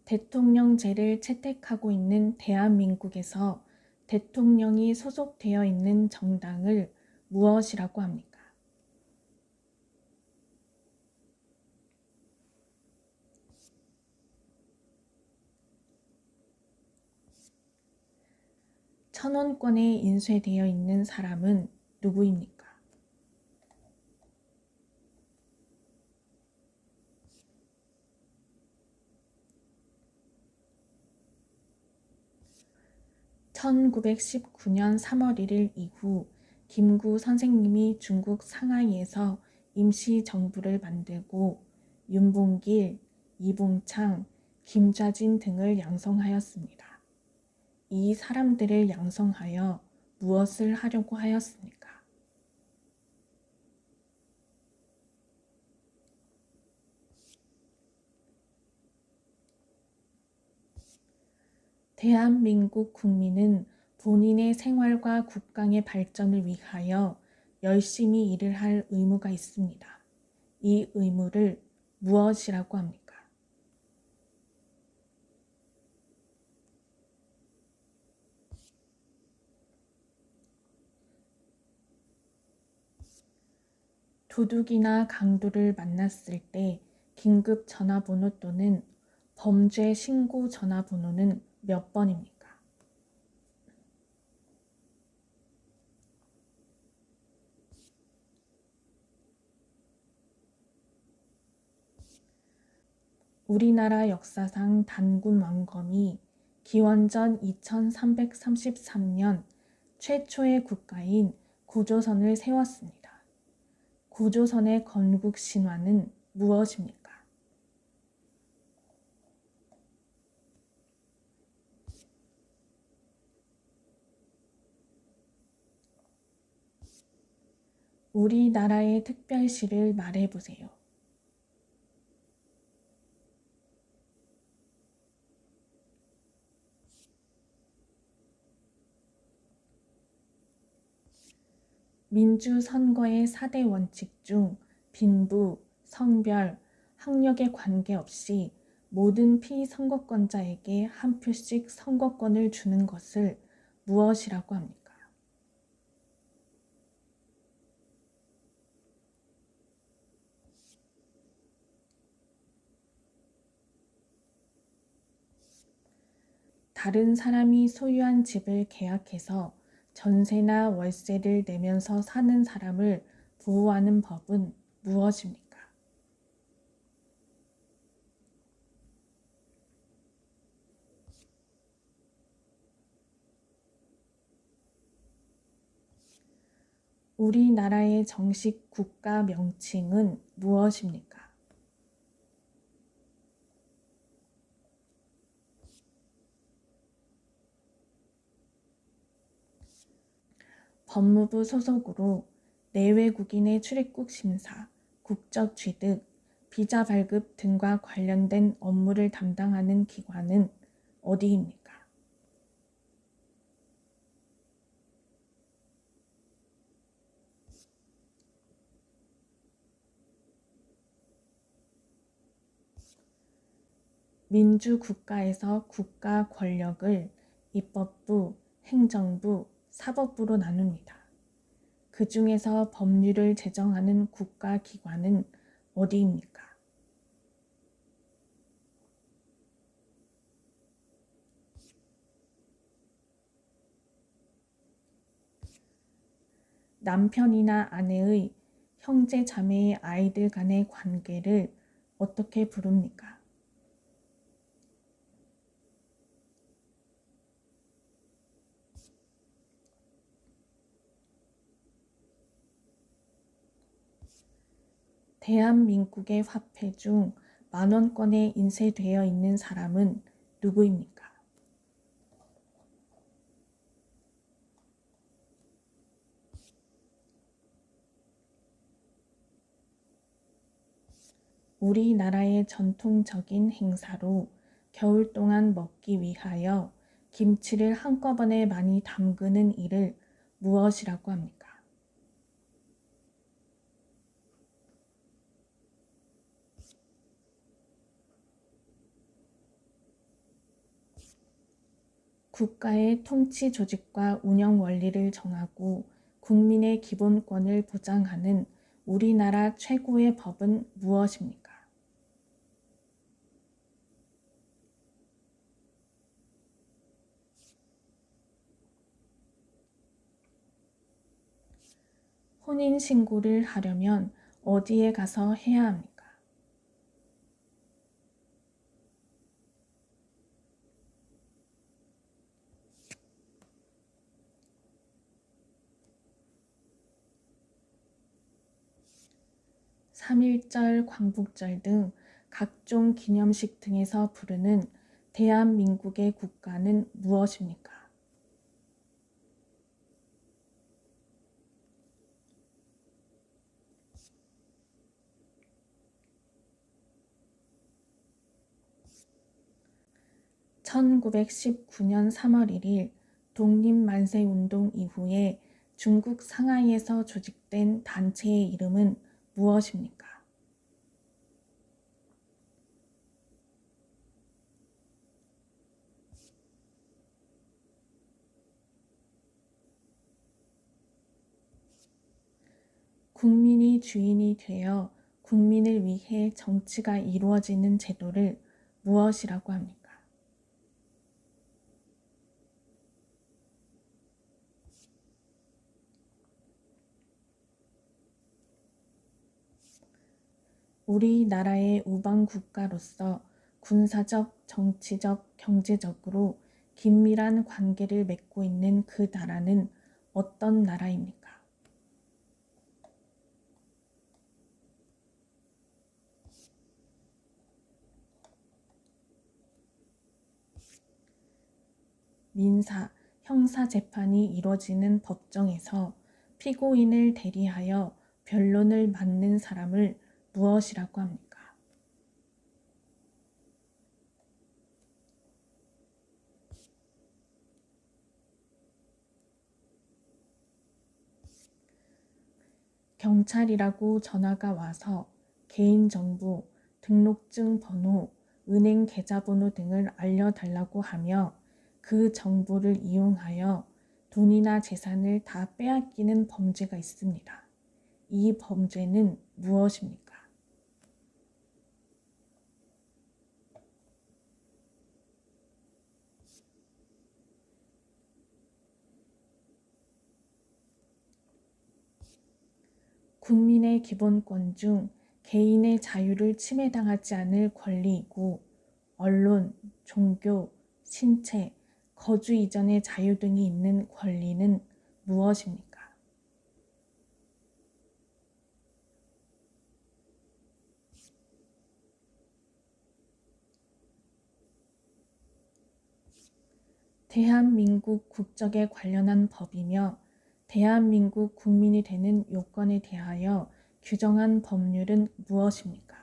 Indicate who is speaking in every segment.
Speaker 1: 대통령제를 채택하고 있는 대한민국에서 대통령이 소속되어 있는 정당을 무엇이라고 합니까? 천원권에 인쇄되어 있는 사람은 누구입니까? (1919년 3월 1일) 이후 김구 선생님이 중국 상하이에서 임시정부를 만들고 윤봉길, 이봉창, 김좌진 등을 양성하였습니다. 이 사람들을 양성하여 무엇을 하려고 하였습니까? 대한민국 국민은 본인의 생활과 국강의 발전을 위하여 열심히 일을 할 의무가 있습니다. 이 의무를 무엇이라고 합니까? 도둑이나 강도를 만났을 때 긴급 전화번호 또는 범죄 신고 전화번호는 몇 번입니까? 우리나라 역사상 단군 왕검이 기원전 2333년 최초의 국가인 고조선을 세웠습니다. 고조선의 건국 신화는 무엇입니까? 우리나라의 특별시를 말해보세요. 민주선거의 4대 원칙 중 빈부, 성별, 학력에 관계없이 모든 피선거권자에게 한 표씩 선거권을 주는 것을 무엇이라고 합니까? 다른 사람이 소유한 집을 계약해서 전세나 월세를 내면서 사는 사람을 보호하는 법은 무엇입니까? 우리나라의 정식 국가 명칭은 무엇입니까? 법무부 소속으로 내외국인의 출입국 심사, 국적 취득, 비자 발급 등과 관련된 업무를 담당하는 기관은 어디입니까? 민주국가에서 국가 권력을 입법부, 행정부, 사법부로 나눕니다. 그 중에서 법률을 제정하는 국가기관은 어디입니까? 남편이나 아내의 형제 자매의 아이들 간의 관계를 어떻게 부릅니까? 대한민국의 화폐 중 만원권에 인쇄되어 있는 사람은 누구입니까? 우리나라의 전통적인 행사로 겨울 동안 먹기 위하여 김치를 한꺼번에 많이 담그는 일을 무엇이라고 합니까? 국가의 통치 조직과 운영 원리를 정하고 국민의 기본권을 보장하는 우리나라 최고의 법은 무엇입니까? 혼인신고를 하려면 어디에 가서 해야 합니까? 삼일절, 광복절 등 각종 기념식 등에서 부르는 대한민국의 국가는 무엇입니까? (1919년 3월 1일) 독립만세운동 이후에 중국 상하이에서 조직된 단체의 이름은 무엇입니까? 국민이 주인이 되어 국민을 위해 정치가 이루어지는 제도를 무엇이라고 합니까? 우리나라의 우방국가로서 군사적, 정치적, 경제적으로 긴밀한 관계를 맺고 있는 그 나라는 어떤 나라입니까? 민사, 형사 재판이 이뤄지는 법정에서 피고인을 대리하여 변론을 맡는 사람을 무엇이라고 합니까? 경찰이라고 전화가 와서 개인정보, 등록증 번호, 은행 계좌번호 등을 알려달라고 하며 그 정보를 이용하여 돈이나 재산을 다 빼앗기는 범죄가 있습니다. 이 범죄는 무엇입니까? 국민의 기본권 중 개인의 자유를 침해당하지 않을 권리이고 언론, 종교, 신체, 거주 이전의 자유 등이 있는 권리는 무엇입니까? 대한민국 국적에 관련한 법이며 대한민국 국민이 되는 요건에 대하여 규정한 법률은 무엇입니까?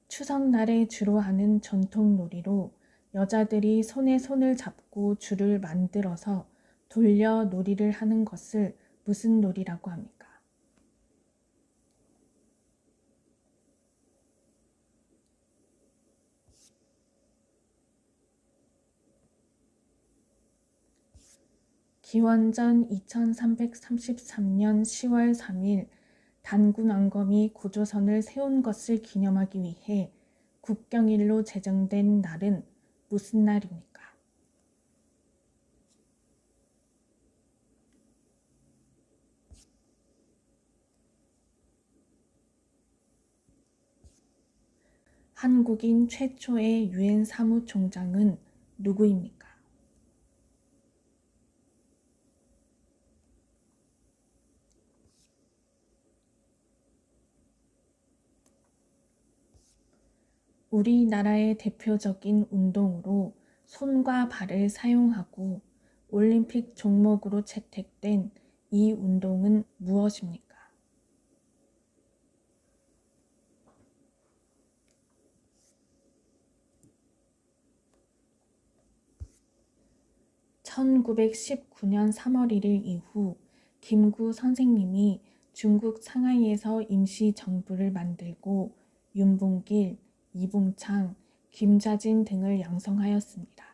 Speaker 1: 추석날에 주로 하는 전통놀이로 여자들이 손에 손을 잡고 줄을 만들어서 돌려 놀이를 하는 것을 무슨 놀이라고 합니까? 기원전 2333년 10월 3일 단군왕검이 고조선을 세운 것을 기념하기 위해 국경일로 제정된 날은 무슨 날입니까? 한국인 최초의 유엔 사무총장은 누구입니까? 우리나라의 대표적인 운동으로 손과 발을 사용하고 올림픽 종목으로 채택된 이 운동은 무엇입니까? (1919년 3월 1일) 이후 김구 선생님이 중국 상하이에서 임시 정부를 만들고 윤봉길, 이봉창, 김자진 등을 양성하였습니다.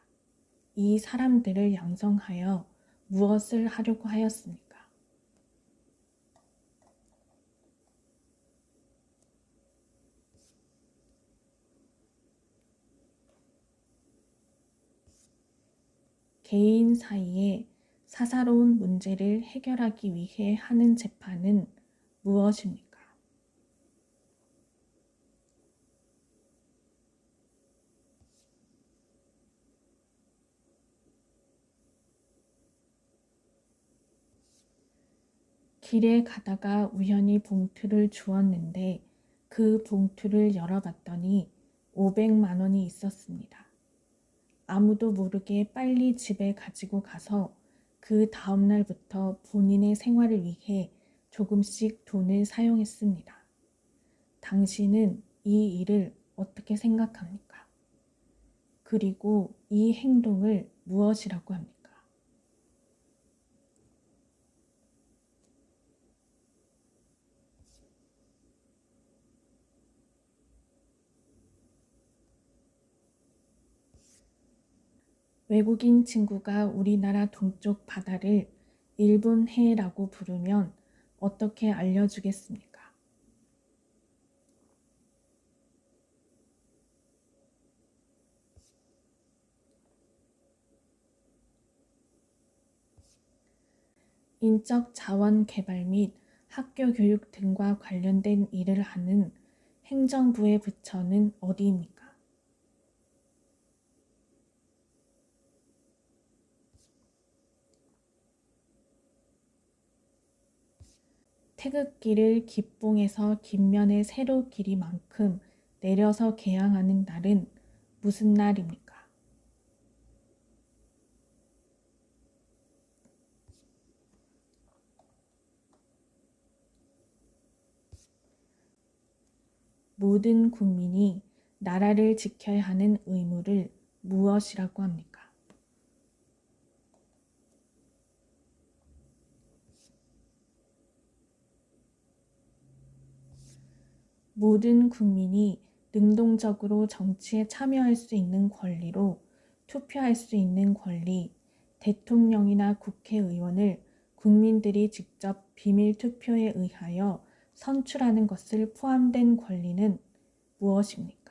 Speaker 1: 이 사람들을 양성하여 무엇을 하려고 하였습니까? 개인 사이에 사사로운 문제를 해결하기 위해 하는 재판은 무엇입니까? 길에 가다가 우연히 봉투를 주었는데 그 봉투를 열어봤더니 500만 원이 있었습니다. 아무도 모르게 빨리 집에 가지고 가서 그 다음 날부터 본인의 생활을 위해 조금씩 돈을 사용했습니다. 당신은 이 일을 어떻게 생각합니까? 그리고 이 행동을 무엇이라고 합니까? 외국인 친구가 우리나라 동쪽 바다를 일본해라고 부르면 어떻게 알려주겠습니까? 인적 자원 개발 및 학교 교육 등과 관련된 일을 하는 행정부의 부처는 어디입니까? 태극기를 기봉에서 깃면에 세로 길이만큼 내려서 개항하는 날은 무슨 날입니까? 모든 국민이 나라를 지켜야 하는 의무를 무엇이라고 합니까? 모든 국민이 능동적으로 정치에 참여할 수 있는 권리로 투표할 수 있는 권리, 대통령이나 국회의원을 국민들이 직접 비밀 투표에 의하여 선출하는 것을 포함된 권리는 무엇입니까?